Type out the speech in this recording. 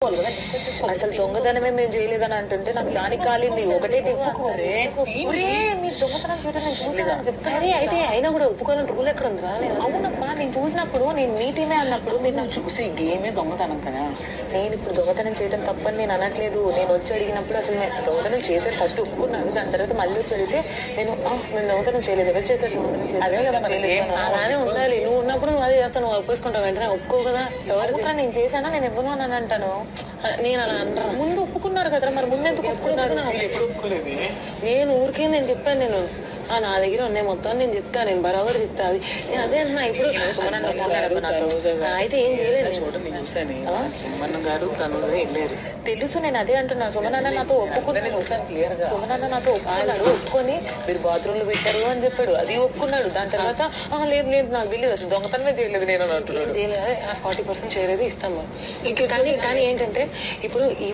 చేసుకోవాలి కదా, అసలు దొంగతనమే మేము చేయలేదని అంటుంటే నాకు దానికి కాలింది ఒకటే మీరు దొంగతనం చూడడం చూసానని చెప్తాను. అయితే అయినా కూడా ఒప్పుకోవాలని రూల్ ఎక్కడ ఉందిరా? అవునమ్మా, నేను చూసినప్పుడు నేను నీ టీమే అన్నప్పుడు మీరు నాకు చూసి గేమే దొంగతనం కదా. నేను ఇప్పుడు దొంగతనం చేయడం తప్పని నేను అనట్లేదు. నేను వచ్చి అడిగినప్పుడు అసలు నేను దొంగతనం చేసేది ఫస్ట్ ఒప్పుకున్నాను. దాని తర్వాత మళ్ళీ వచ్చి అడిగితే నేను దొంగతనం చేయలేదు, ఎవరు చేశారు దొంగతనం చేయలేదు. అదే కదా మరి అలానే ఉండాలి. నువ్వు ఉన్నప్పుడు నువ్వు అదే చేస్తాను, నువ్వు ఒప్పుకుంటావు వెంటనే ఒప్పుకో కదా. ఎవరు నేను చేశానా, నేను ఇవ్వను అని అంటాను. నేను అలా అంటాను. ముందు ఒప్పుకున్నారు కదా, మరి ముందు ఎందుకు ఒప్పుకున్నారు? నేను ఊరికే నేను చెప్పాను, నేను నా దగ్గర ఉన్నాయి మొత్తం నేను చెప్తా, నేను బరాబర్ చెప్తా. అది నేను అదే అన్నా. ఇప్పుడు అయితే ఏం చేయలేదు. తెలుసు, నేను అదే అంటున్నా. సుమనన్న నాతో ఒప్పుకున్నాడు, సుమనన్న నాతో ఒప్పుకున్నాడు. ఒప్పుకొని మీరు బాత్రూమ్ లో పెట్టారు అని చెప్పాడు, అది ఒప్పుకున్నాడు. దాని తర్వాత లేదు లేదు నాకు తెలియదు, అసలు దొంగతనమే చేయలేదు నేను అని అంటున్నాడు. 40% చేయలేదు ఇస్తాము. కానీ ఏంటంటే ఇప్పుడు